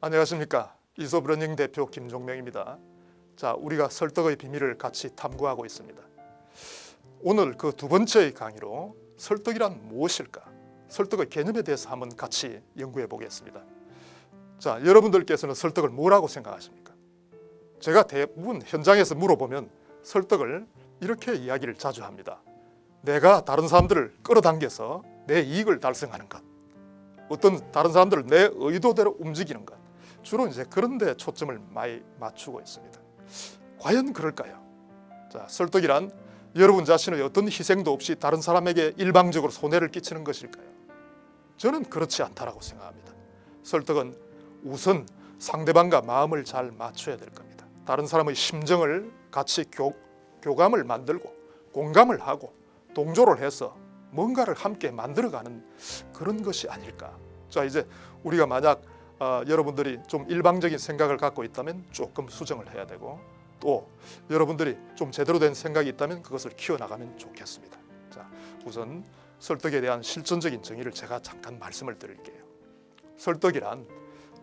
안녕하십니까. 이솝러닝 대표 김종명입니다. 자, 우리가 설득의 비밀을 같이 탐구하고 있습니다. 오늘 그 두 번째의 강의로 설득이란 무엇일까? 설득의 개념에 대해서 한번 같이 연구해 보겠습니다. 자, 여러분들께서는 설득을 뭐라고 생각하십니까? 제가 대부분 현장에서 물어보면 설득을 이렇게 이야기를 자주 합니다. 내가 다른 사람들을 끌어당겨서 내 이익을 달성하는 것, 어떤 다른 사람들을 내 의도대로 움직이는 것, 주로 이제 그런 데 초점을 많이 맞추고 있습니다. 과연 그럴까요? 자, 설득이란 여러분 자신의 어떤 희생도 없이 다른 사람에게 일방적으로 손해를 끼치는 것일까요? 저는 그렇지 않다라고 생각합니다. 설득은 우선 상대방과 마음을 잘 맞춰야 될 겁니다. 다른 사람의 심정을 같이 교감을 만들고 공감을 하고 동조를 해서 뭔가를 함께 만들어가는 그런 것이 아닐까. 자, 이제 우리가 만약 여러분들이 좀 일방적인 생각을 갖고 있다면 조금 수정을 해야 되고, 또 여러분들이 좀 제대로 된 생각이 있다면 그것을 키워나가면 좋겠습니다. 자, 우선 설득에 대한 실전적인 정의를 제가 잠깐 말씀을 드릴게요. 설득이란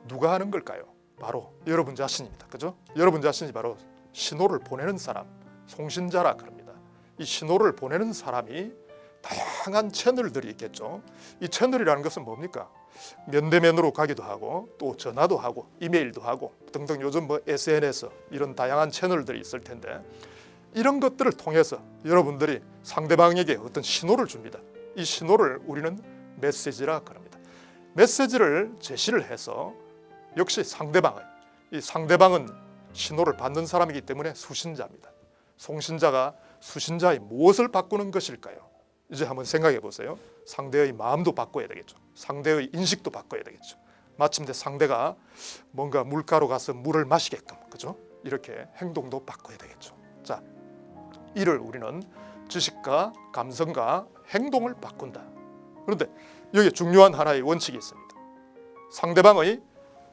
누가 하는 걸까요? 바로 여러분 자신입니다. 그죠? 여러분 자신이 바로 신호를 보내는 사람, 송신자라 그럽니다. 이 신호를 보내는 사람이 다양한 채널들이 있겠죠. 이 채널이라는 것은 뭡니까? 면대면으로 가기도 하고, 또 전화도 하고, 이메일도 하고 등등, 요즘 SNS 이런 다양한 채널들이 있을 텐데, 이런 것들을 통해서 여러분들이 상대방에게 어떤 신호를 줍니다. 이 신호를 우리는 메시지라 그럽니다. 메시지를 제시를 해서 역시 이 상대방은 신호를 받는 사람이기 때문에 수신자입니다. 송신자가 수신자의 무엇을 바꾸는 것일까요? 이제 한번 생각해 보세요. 상대의 마음도 바꿔야 되겠죠. 상대의 인식도 바꿔야 되겠죠. 마침내 상대가 뭔가 물가로 가서 물을 마시게끔, 그죠? 이렇게 행동도 바꿔야 되겠죠. 자, 이를 우리는 지식과 감성과 행동을 바꾼다. 그런데 여기 중요한 하나의 원칙이 있습니다. 상대방의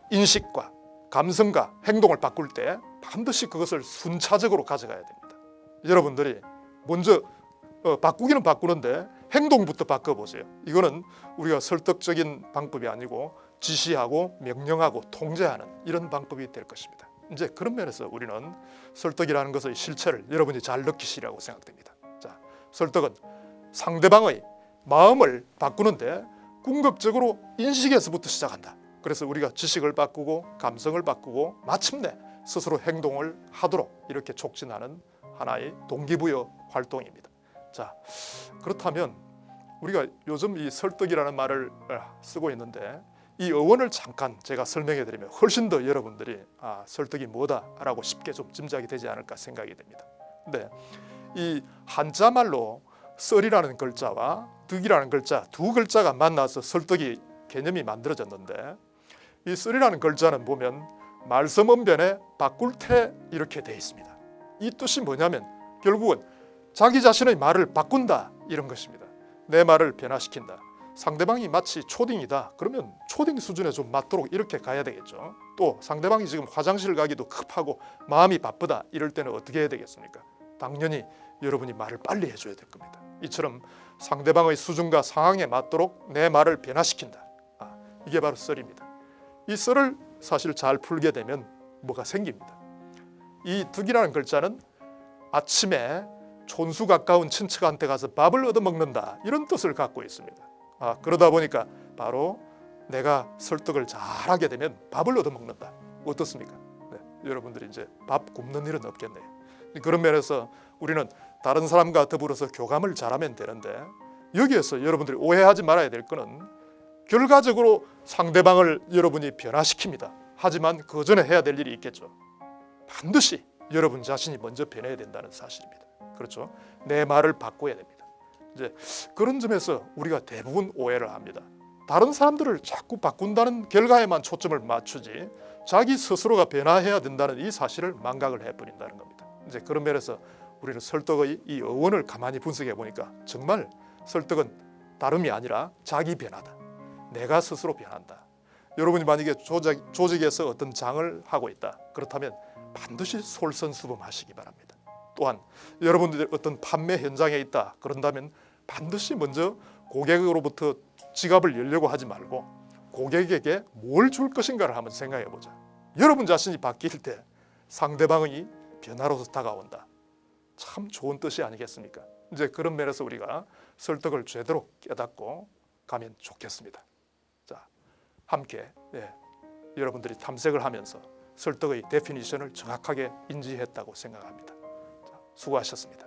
인식과 감성과 행동을 바꿀 때 반드시 그것을 순차적으로 가져가야 됩니다. 여러분들이 먼저 바꾸기는 바꾸는데 행동부터 바꿔보세요. 이거는 우리가 설득적인 방법이 아니고 지시하고 명령하고 통제하는 이런 방법이 될 것입니다. 이제 그런 면에서 우리는 설득이라는 것의 실체를 여러분이 잘 느끼시리라고 생각됩니다. 자, 설득은 상대방의 마음을 바꾸는데 궁극적으로 인식에서부터 시작한다. 그래서 우리가 지식을 바꾸고 감성을 바꾸고 마침내 스스로 행동을 하도록 이렇게 촉진하는 하나의 동기부여 활동입니다. 자, 그렇다면 우리가 요즘 이 설득이라는 말을 쓰고 있는데, 이 어원을 잠깐 제가 설명해 드리면 훨씬 더 여러분들이 설득이 뭐다라고 쉽게 좀 짐작이 되지 않을까 생각이 됩니다. 근데 이 한자말로 썰이라는 글자와 득이라는 글자, 두 글자가 만나서 설득이 개념이 만들어졌는데, 이 썰이라는 글자는 보면 말섬언변에 바꿀 테 이렇게 되어 있습니다. 이 뜻이 뭐냐면 결국은 자기 자신의 말을 바꾼다 이런 것입니다. 내 말을 변화시킨다. 상대방이 마치 초딩이다. 그러면 초딩 수준에 좀 맞도록 이렇게 가야 되겠죠. 또 상대방이 지금 화장실 가기도 급하고 마음이 바쁘다 이럴 때는 어떻게 해야 되겠습니까? 당연히 여러분이 말을 빨리 해줘야 될 겁니다. 이처럼 상대방의 수준과 상황에 맞도록 내 말을 변화시킨다. 이게 바로 썰입니다. 이 썰을 사실 잘 풀게 되면 뭐가 생깁니다. 이 득이라는 글자는 아침에 촌수 가까운 친척한테 가서 밥을 얻어먹는다 이런 뜻을 갖고 있습니다. 그러다 보니까 바로 내가 설득을 잘하게 되면 밥을 얻어먹는다. 어떻습니까? 네, 여러분들이 이제 밥 굶는 일은 없겠네요. 그런 면에서 우리는 다른 사람과 더불어서 교감을 잘하면 되는데, 여기에서 여러분들이 오해하지 말아야 될 것은 결과적으로 상대방을 여러분이 변화시킵니다. 하지만 그 전에 해야 될 일이 있겠죠. 반드시 여러분 자신이 먼저 변해야 된다는 사실입니다. 그렇죠? 내 말을 바꿔야 됩니다. 이제 그런 점에서 우리가 대부분 오해를 합니다. 다른 사람들을 자꾸 바꾼다는 결과에만 초점을 맞추지 자기 스스로가 변화해야 된다는 이 사실을 망각을 해버린다는 겁니다. 이제 그런 면에서 우리는 설득의 이 어원을 가만히 분석해 보니까 정말 설득은 다름이 아니라 자기 변화다. 내가 스스로 변한다. 여러분이 만약에 조직에서 어떤 장을 하고 있다. 그렇다면 반드시 솔선수범하시기 바랍니다. 또한 여러분들이 어떤 판매 현장에 있다. 그런다면 반드시 먼저 고객으로부터 지갑을 열려고 하지 말고 고객에게 뭘 줄 것인가를 한번 생각해 보자. 여러분 자신이 바뀔 때 상대방이 변화로서 다가온다. 참 좋은 뜻이 아니겠습니까? 이제 그런 면에서 우리가 설득을 제대로 깨닫고 가면 좋겠습니다. 자, 함께 여러분들이 탐색을 하면서 설득의 데피니션을 정확하게 인지했다고 생각합니다. 자, 수고하셨습니다.